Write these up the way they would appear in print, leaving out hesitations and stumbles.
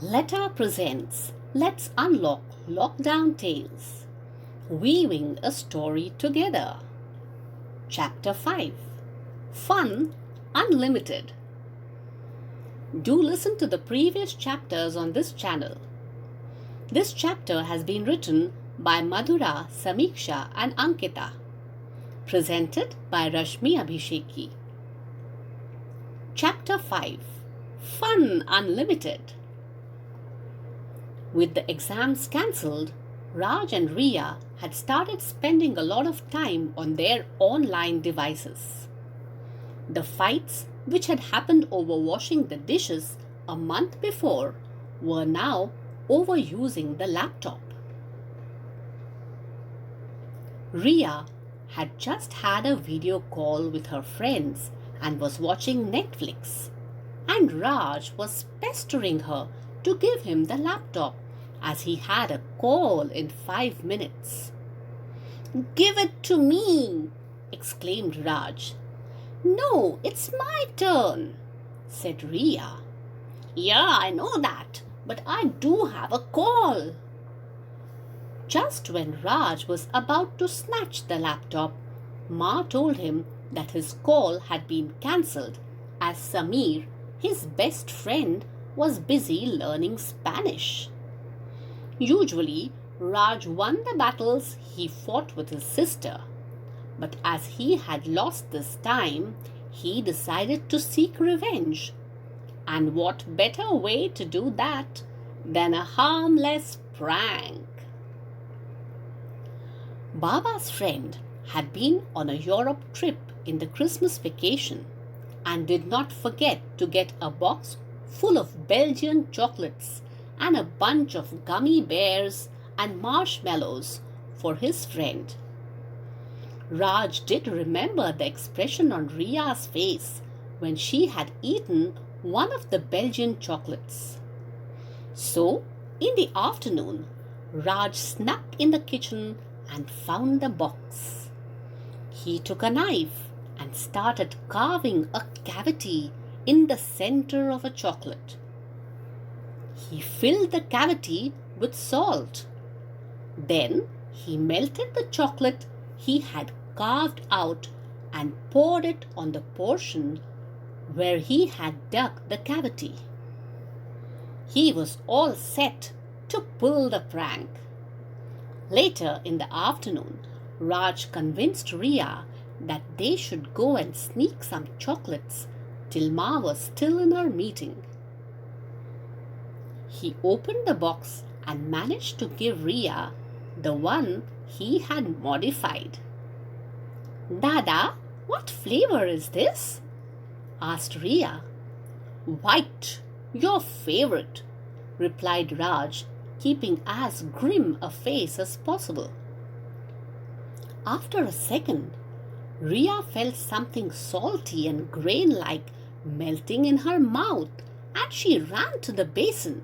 LETA presents Let's Unlock Lockdown Tales, Weaving a Story Together. Chapter 5, Fun Unlimited. Do listen to the previous chapters on this channel. This chapter has been written by Madhura, Samiksha and Ankita. Presented by Rashmi Abhisheki. Chapter 5, Fun Unlimited. With the exams cancelled, Raj and Riya had started spending a lot of time on their online devices. The fights which had happened over washing the dishes a month before were now over using the laptop. Riya had just had a video call with her friends and was watching Netflix, and Raj was pestering her to give him the laptop as he had a call in 5 minutes. "Give it to me!" exclaimed Raj. "No, it's my turn," said Riya. "Yeah, I know that, but I do have a call." Just when Raj was about to snatch the laptop, Ma told him that his call had been cancelled as Samir, his best friend, was busy learning Spanish. Usually, Raj won the battles he fought with his sister, but as he had lost this time, he decided to seek revenge. And what better way to do that than a harmless prank? Baba's friend had been on a Europe trip in the Christmas vacation and did not forget to get a box full of Belgian chocolates and a bunch of gummy bears and marshmallows for his friend. Raj did remember the expression on Riya's face when she had eaten one of the Belgian chocolates. So, in the afternoon, Raj snuck in the kitchen and found the box. He took a knife and started carving a cavity in the center of a chocolate. He filled the cavity with salt. Then he melted the chocolate he had carved out and poured it on the portion where he had dug the cavity. He was all set to pull the prank. Later in the afternoon, Raj convinced Riya that they should go and sneak some chocolates till Ma was still in her meeting. He opened the box and managed to give Riya the one he had modified. "Dada, what flavor is this?" asked Riya. "White, your favorite," replied Raj, keeping as grim a face as possible. After a second, Riya felt something salty and grain-like melting in her mouth, and she ran to the basin.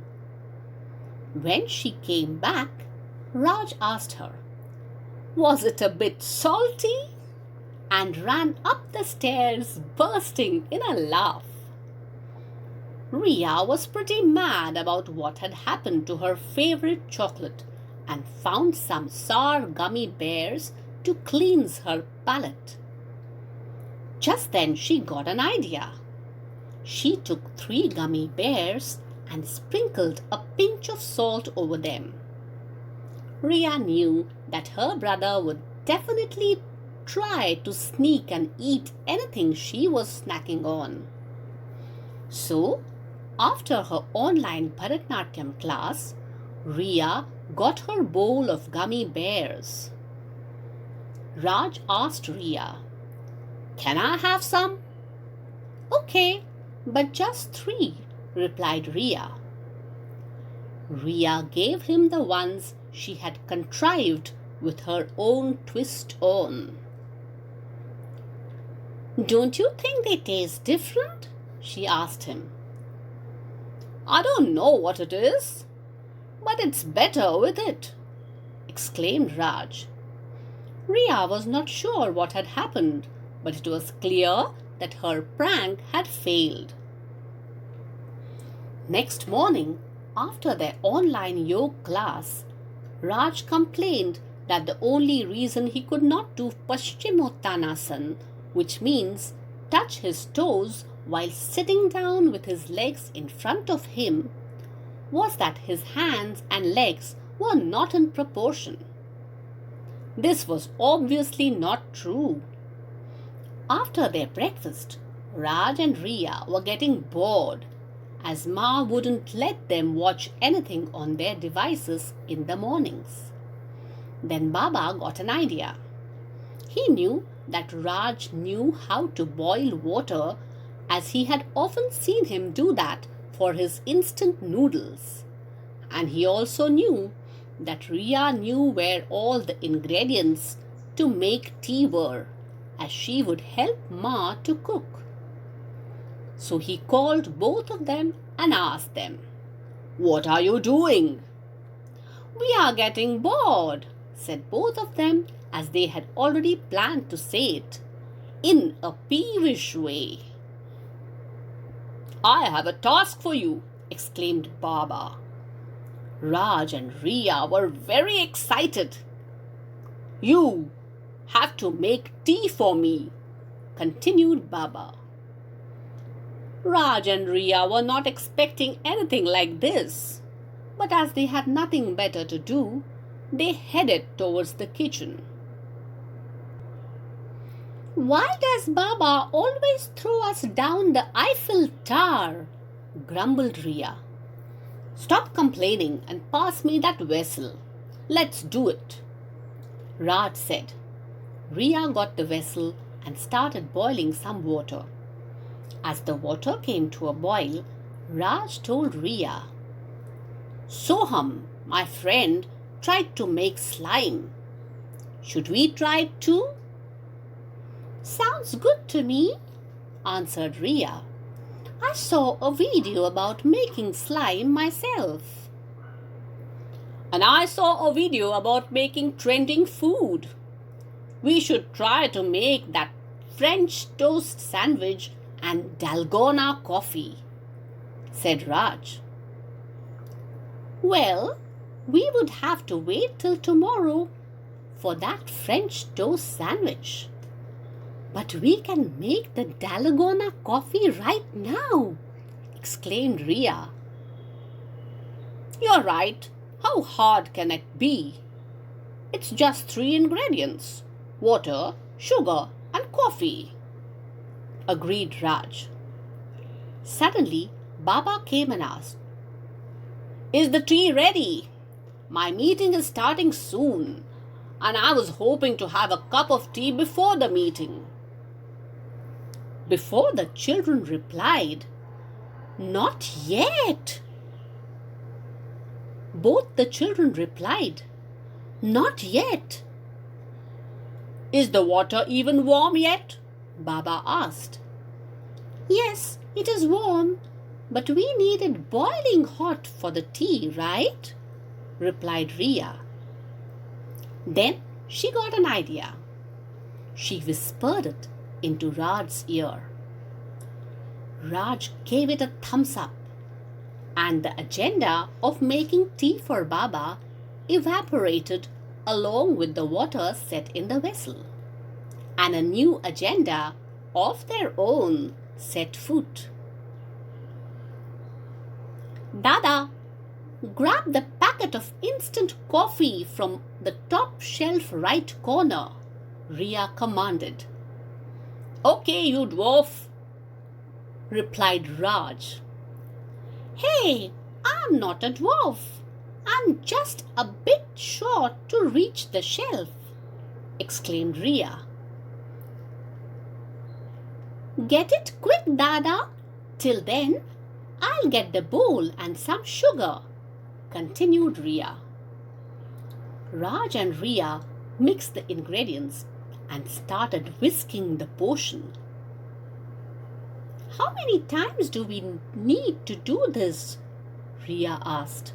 When she came back, Raj asked her, "Was it a bit salty?" and ran up the stairs bursting in a laugh. Riya was pretty mad about what had happened to her favorite chocolate and found some sour gummy bears to cleanse her palate. Just then she got an idea. She took 3 gummy bears and sprinkled a pinch of salt over them. Riya knew that her brother would definitely try to sneak and eat anything she was snacking on. So, after her online Bharatnatyam class, Riya got her bowl of gummy bears. Raj asked Riya, "Can I have some?" "Okay, but just 3, replied Riya. Riya gave him the ones she had contrived with her own twist on. "Don't you think they taste different?" she asked him. "I don't know what it is, but it's better with it," exclaimed Raj. Riya was not sure what had happened, but it was clear that her prank had failed. Next morning, After their online yoga class, Raj complained that the only reason he could not do Paschimottanasana, which means touch his toes while sitting down with his legs in front of him, was that his hands and legs were not in proportion. This was obviously not true. After their breakfast, Raj and Riya were getting bored as Ma wouldn't let them watch anything on their devices in the mornings. Then Baba got an idea. He knew that Raj knew how to boil water, as he had often seen him do that for his instant noodles. And he also knew that Riya knew where all the ingredients to make tea were, as she would help Ma to cook. So he called both of them and asked them, "What are you doing?" "We are getting bored," said both of them, as they had already planned to say it, in a peevish way. "I have a task for you," exclaimed Baba. Raj and Riya were very excited. "You have to make tea for me," continued Baba. Raj and Riya were not expecting anything like this, but as they had nothing better to do, they headed towards the kitchen. "Why does Baba always throw us down the Eiffel Tower?" grumbled Riya. "Stop complaining and pass me that vessel. Let's do it," Raj said. Riya got the vessel and started boiling some water. As the water came to a boil, Raj told Riya, "Soham, my friend, tried to make slime. Should we try it too?" "Sounds good to me," answered Riya. "I saw a video about making slime myself." "And I saw a video about making trending food. We should try to make that French toast sandwich and dalgona coffee," said Raj. "Well, we would have to wait till tomorrow for that French toast sandwich. But we can make the dalgona coffee right now," exclaimed Riya. "You're right. How hard can it be? It's just 3 ingredients: water, sugar, and coffee," agreed Raj. Suddenly, Baba came and asked, "Is the tea ready? My meeting is starting soon, and I was hoping to have a cup of tea before the meeting." Before the children replied, "Not yet." Both the children replied, "Not yet." "Is the water even warm yet?" Baba asked. "Yes, it is warm, but we need it boiling hot for the tea, right?" replied Riya. Then she got an idea. She whispered it into Raj's ear. Raj gave it a thumbs up, and the agenda of making tea for Baba evaporated along with the water set in the vessel, and a new agenda of their own set foot. "Dada, grab the packet of instant coffee from the top shelf right corner," Riya commanded. "Okay, you dwarf," replied Raj. "Hey, I'm not a dwarf. I'm just a bit short to reach the shelf," exclaimed Riya. "Get it quick, Dada. Till then, I'll get the bowl and some sugar," continued Riya. Raj and Riya mixed the ingredients and started whisking the potion. "How many times do we need to do this?" Riya asked.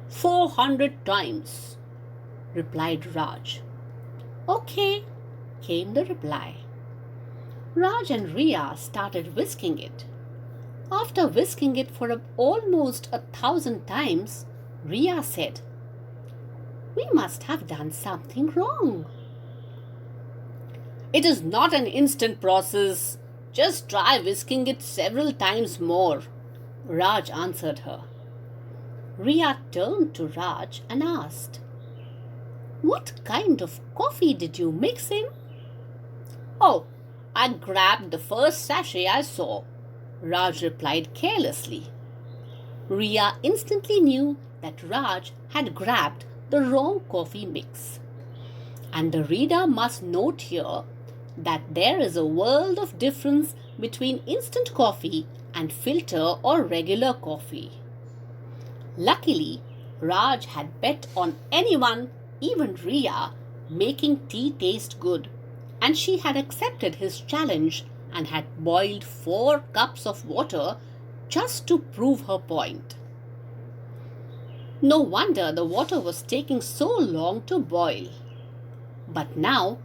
400 times, replied Raj. "Okay," came the reply. Raj and Riya started whisking it. After whisking it for almost 1,000 times, Ria said, "We must have done something wrong." "It is not an instant process. Just try whisking it several times more," Raj answered her. Ria turned to Raj and asked, "What kind of coffee did you mix in?" "Oh, I grabbed the first sachet I saw," Raj replied carelessly. Ria instantly knew that Raj had grabbed the wrong coffee mix. And the reader must note here that there is a world of difference between instant coffee and filter or regular coffee. Luckily, Raj had bet on anyone, even Ria, making tea taste good, and she had accepted his challenge and had boiled 4 cups of water just to prove her point. No wonder the water was taking so long to boil. But now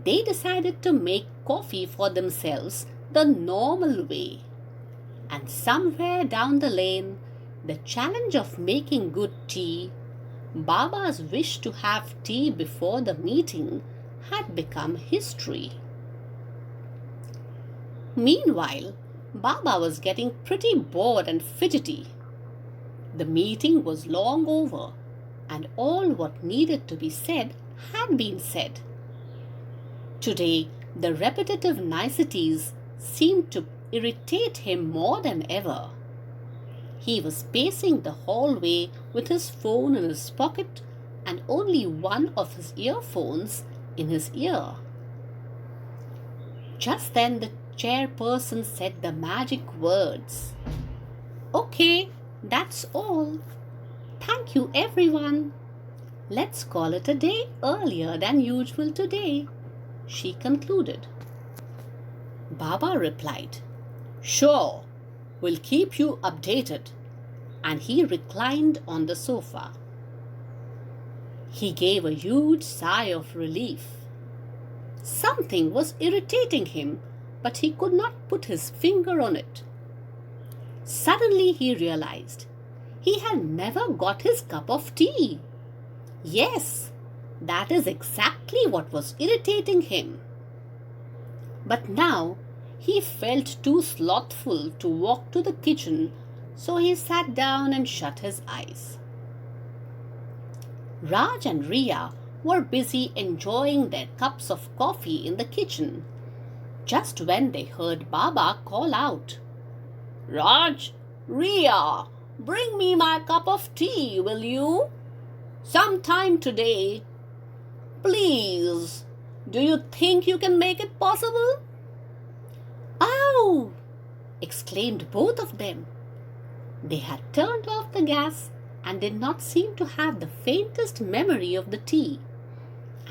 they decided to make coffee for themselves the normal way. And somewhere down the lane, the challenge of making good tea, Baba's wish to have tea before the meeting, had become history. Meanwhile, Baba was getting pretty bored and fidgety. The meeting was long over, and all what needed to be said had been said. Today, the repetitive niceties seemed to irritate him more than ever. He was pacing the hallway with his phone in his pocket and only one of his earphones in his ear. Just then the chairperson said the magic words. "Okay, that's all. Thank you, everyone. Let's call it a day earlier than usual today," she concluded. Baba replied, "Sure, we'll keep you updated," and he reclined on the sofa. He gave a huge sigh of relief. Something was irritating him, but he could not put his finger on it. Suddenly he realized he had never got his cup of tea. Yes, that is exactly what was irritating him. But now he felt too slothful to walk to the kitchen, so he sat down and shut his eyes. Raj and Ria were busy enjoying their cups of coffee in the kitchen, just when they heard Baba call out, "Raj, Ria, bring me my cup of tea, will you? Sometime today. Please, do you think you can make it possible?" "Ow!" exclaimed both of them. They had turned off the gas and did not seem to have the faintest memory of the tea,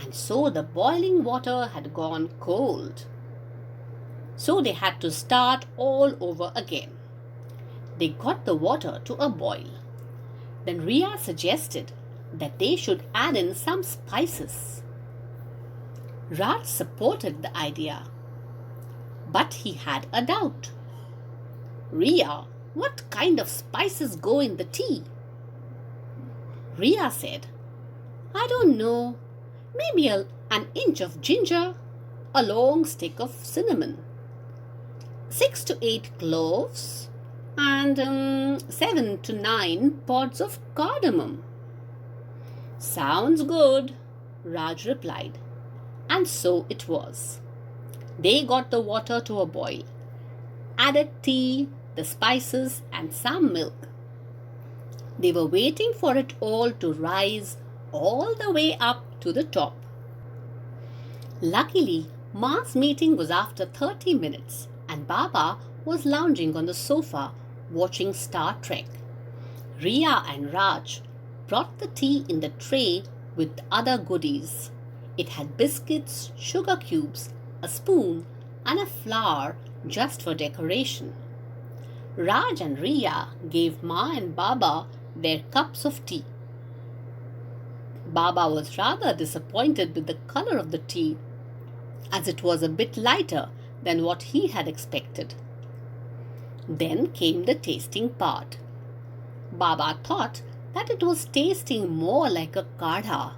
and so the boiling water had gone cold. So they had to start all over again. They got the water to a boil. Then Ria suggested that they should add in some spices. Raj supported the idea, but he had a doubt. "Ria, what kind of spices go in the tea?" Ria said, "I don't know. Maybe an inch of ginger, a long stick of cinnamon, 6 to 8 cloves, and 7 to 9 pods of cardamom." "Sounds good," Raj replied. And so it was. They got the water to a boil, added tea, the spices, and some milk. They were waiting for it all to rise all the way up to the top. Luckily, Ma's meeting was after 30 minutes, and Baba was lounging on the sofa watching Star Trek. Ria and Raj brought the tea in the tray with other goodies. It had biscuits, sugar cubes, a spoon, and a flower just for decoration. Raj and Ria gave Ma and Baba their cups of tea. Baba was rather disappointed with the color of the tea, as it was a bit lighter than what he had expected. Then came the tasting part. Baba thought that it was tasting more like a kadha,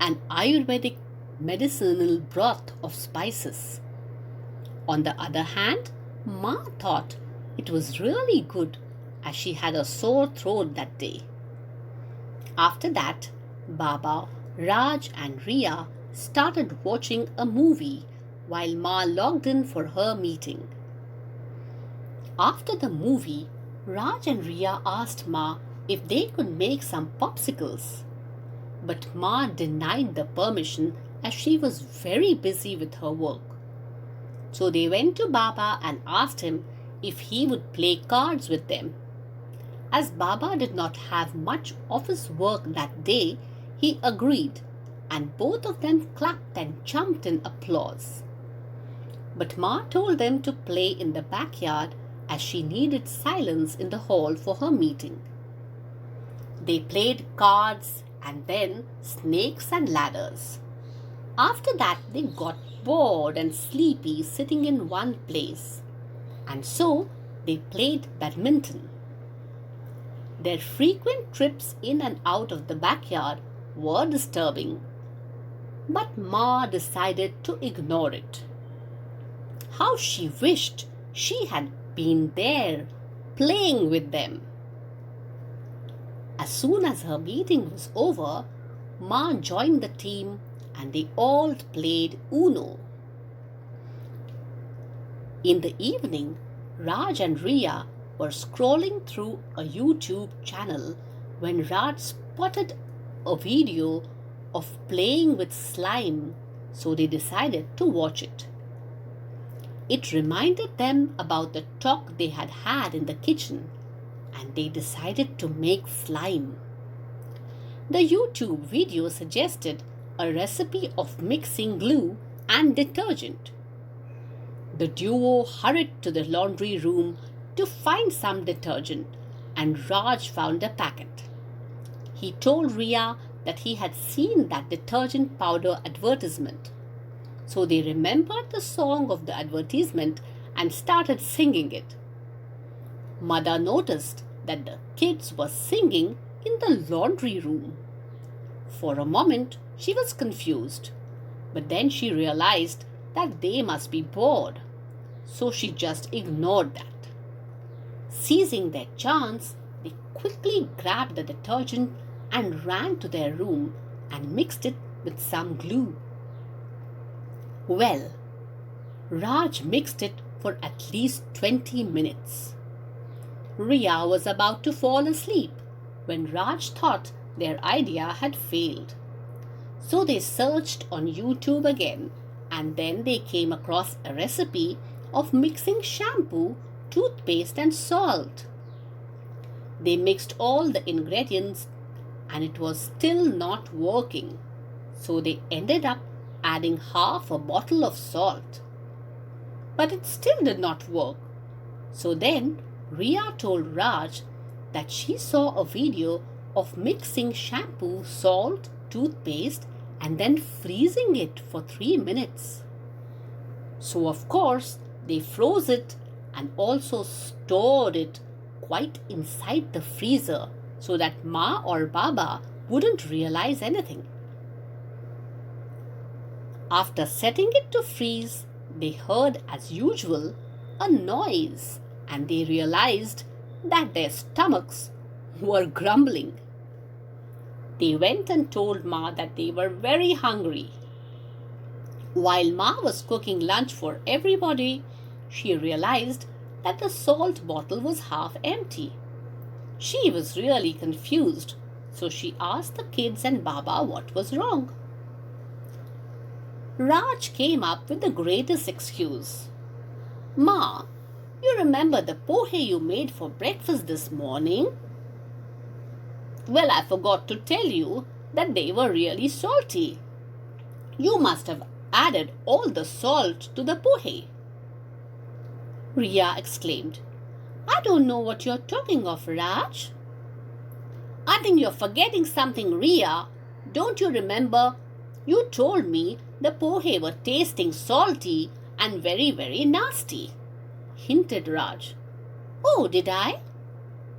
an Ayurvedic medicinal broth of spices. On the other hand, Ma thought it was really good as she had a sore throat that day. After that, Baba, Raj and Riya started watching a movie while Ma logged in for her meeting. After the movie, Raj and Riya asked Ma if they could make some popsicles. But Ma denied the permission as she was very busy with her work. So they went to Baba and asked him if he would play cards with them. As Baba did not have much office work that day, he agreed, and both of them clapped and jumped in applause. But Ma told them to play in the backyard as she needed silence in the hall for her meeting. They played cards and then snakes and ladders. After that, they got bored and sleepy sitting in one place, and so they played badminton. Their frequent trips in and out of the backyard were disturbing, but Ma decided to ignore it. How she wished she had been there playing with them. As soon as her meeting was over, Ma joined the team and they all played Uno. In the evening, Raj and Riya were scrolling through a YouTube channel when Raj spotted a video of playing with slime, so they decided to watch it. It reminded them about the talk they had had in the kitchen, and they decided to make slime. The YouTube video suggested a recipe of mixing glue and detergent. The duo hurried to the laundry room to find some detergent, and Raj found a packet. He told Riya that he had seen that detergent powder advertisement. So they remembered the song of the advertisement and started singing it. Mother noticed that the kids were singing in the laundry room. For a moment, she was confused, but then she realized that they must be bored, so she just ignored that. Seizing their chance, they quickly grabbed the detergent and ran to their room and mixed it with some glue. Well, Raj mixed it for at least 20 minutes. Riya was about to fall asleep when Raj thought their idea had failed. So they searched on YouTube again, and then they came across a recipe of mixing shampoo, toothpaste and salt. They mixed all the ingredients and it was still not working. So they ended up adding half a bottle of salt. But it still did not work. So then Riya told Raj that she saw a video of mixing shampoo, salt, toothpaste and then freezing it for 3 minutes. So of course they froze it and also stored it quite inside the freezer so that Ma or Baba wouldn't realize anything. After setting it to freeze, they heard as usual a noise and they realized that their stomachs were grumbling. They went and told Ma that they were very hungry. While Ma was cooking lunch for everybody, she realized that the salt bottle was half empty. She was really confused, so she asked the kids and Baba what was wrong. Raj came up with the greatest excuse. Ma, you remember the pohe you made for breakfast this morning? Well, I forgot to tell you that they were really salty. You must have added all the salt to the pohe. Riya exclaimed, I don't know what you're talking of, Raj. I think you're forgetting something, Riya. Don't you remember? You told me the pohe were tasting salty and very, very nasty, hinted Raj. Oh, did I?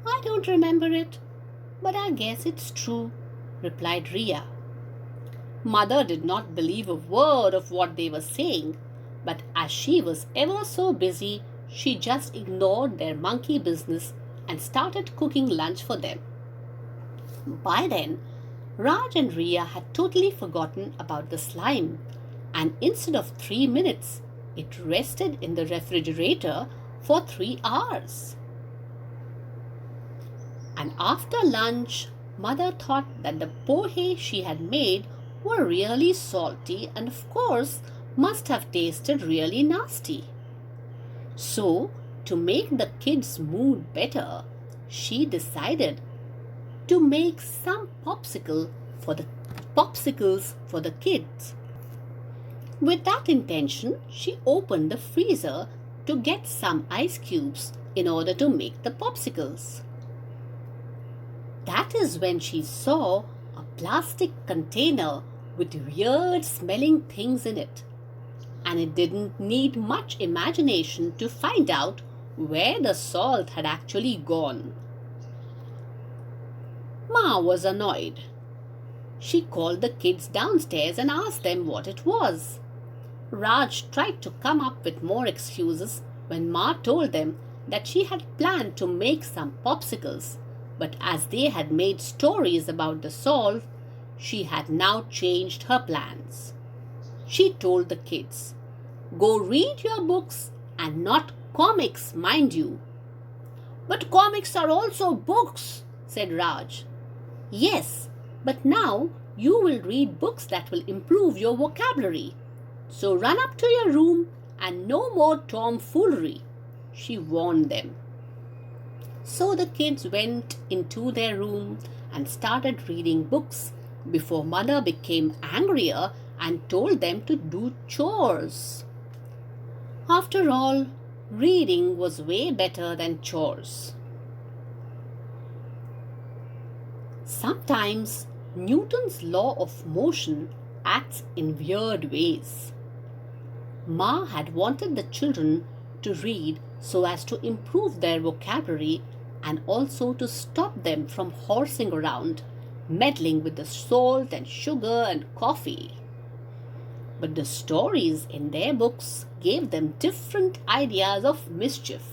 I don't remember it, but I guess it's true, replied Ria. Mother did not believe a word of what they were saying, but as she was ever so busy, she just ignored their monkey business and started cooking lunch for them. By then, Raj and Ria had totally forgotten about the slime, and instead of 3 minutes, it rested in the refrigerator for 3 hours. And after lunch, Mother thought that the pohe she had made were really salty and, of course, must have tasted really nasty. So, to make the kids' mood better, she decided to make some popsicles for the kids. With that intention, she opened the freezer to get some ice cubes in order to make the popsicles. That is when she saw a plastic container with weird smelling things in it, and it didn't need much imagination to find out where the salt had actually gone. Ma was annoyed. She called the kids downstairs and asked them what it was. Raj tried to come up with more excuses when Ma told them that she had planned to make some popsicles, but as they had made stories about the salt, she had now changed her plans. She told the kids, "Go read your books and not comics, mind you." "But comics are also books," said Raj. "Yes, but now you will read books that will improve your vocabulary. So run up to your room and no more tomfoolery," she warned them. So the kids went into their room and started reading books before Mother became angrier and told them to do chores. After all, reading was way better than chores. Sometimes Newton's law of motion acts in weird ways. Ma had wanted the children to read so as to improve their vocabulary and also to stop them from horsing around, meddling with the salt and sugar and coffee. But the stories in their books gave them different ideas of mischief.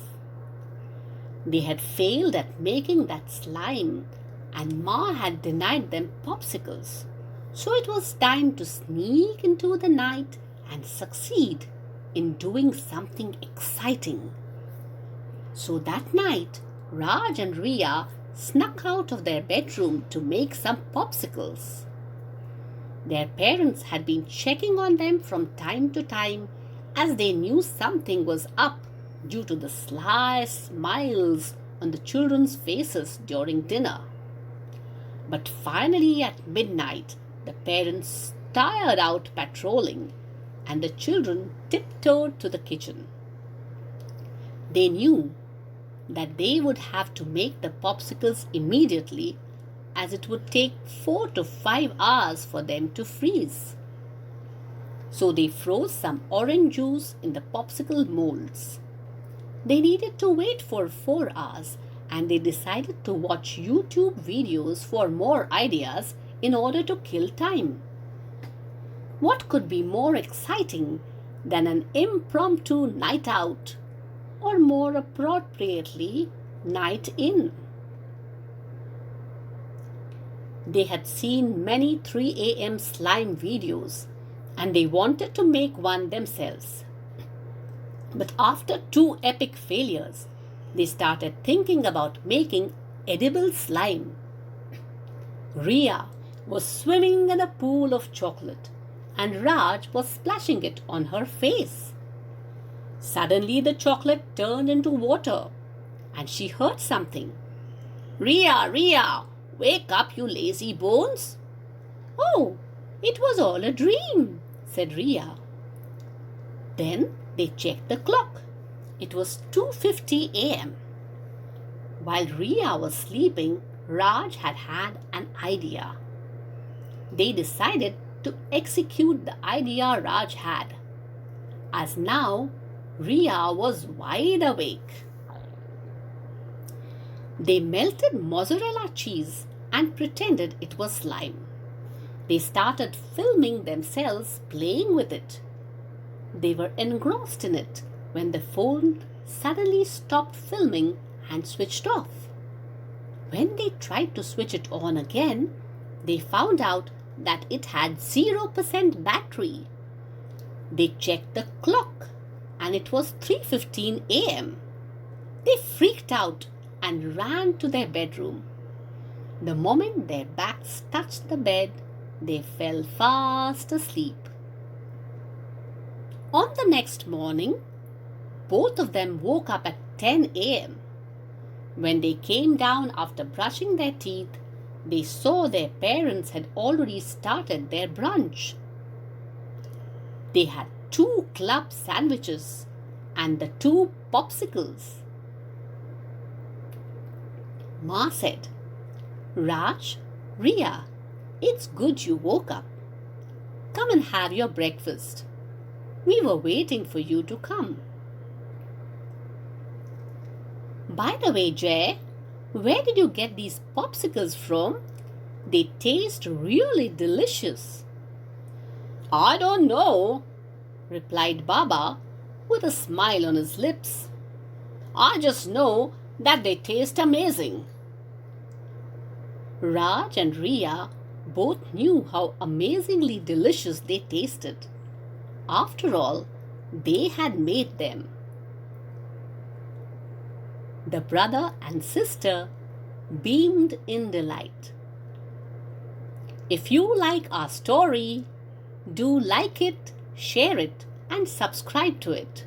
They had failed at making that slime, and Ma had denied them popsicles. So it was time to sneak into the night and succeed in doing something exciting. So that night, Raj and Ria snuck out of their bedroom to make some popsicles. Their parents had been checking on them from time to time as they knew something was up due to the sly smiles on the children's faces during dinner. But finally at midnight, the parents tired out patrolling and the children tiptoed to the kitchen. They knew that they would have to make the popsicles immediately, as it would take 4 to 5 hours for them to freeze. So they froze some orange juice in the popsicle molds. They needed to wait for 4 hours, and they decided to watch YouTube videos for more ideas in order to kill time. What could be more exciting than an impromptu night out, or more appropriately, night in? They had seen many 3 a.m. slime videos and they wanted to make one themselves. But after 2 epic failures, they started thinking about making edible slime. Ria was swimming in a pool of chocolate and Raj was splashing it on her face. Suddenly the chocolate turned into water and she heard something. "Ria, Ria, wake up, you lazy bones." "Oh, it was all a dream," said Ria. Then they checked the clock. It was 2:50 a.m. While Ria was sleeping, Raj had an idea. They decided to execute the idea Raj had, as now Ria was wide awake. They melted mozzarella cheese and pretended it was slime. They started filming themselves playing with it. They were engrossed in it when the phone suddenly stopped filming and switched off. When they tried to switch it on again, they found out that it had 0% battery. They checked the clock and it was 3:15 a.m. They freaked out and ran to their bedroom. The moment their backs touched the bed, they fell fast asleep. On the next morning, both of them woke up at 10 a.m. When they came down after brushing their teeth, they saw their parents had already started their brunch. They had 2 club sandwiches and the 2 popsicles. Ma said, "Raj, Ria, it's good you woke up. Come and have your breakfast. We were waiting for you to come." "By the way, Jay, where did you get these popsicles from? They taste really delicious." "I don't know," replied Baba with a smile on his lips. "I just know that they taste amazing." Raj and Ria both knew how amazingly delicious they tasted. After all, they had made them. The brother and sister beamed in delight. If you like our story, do like it, share it, and subscribe to it.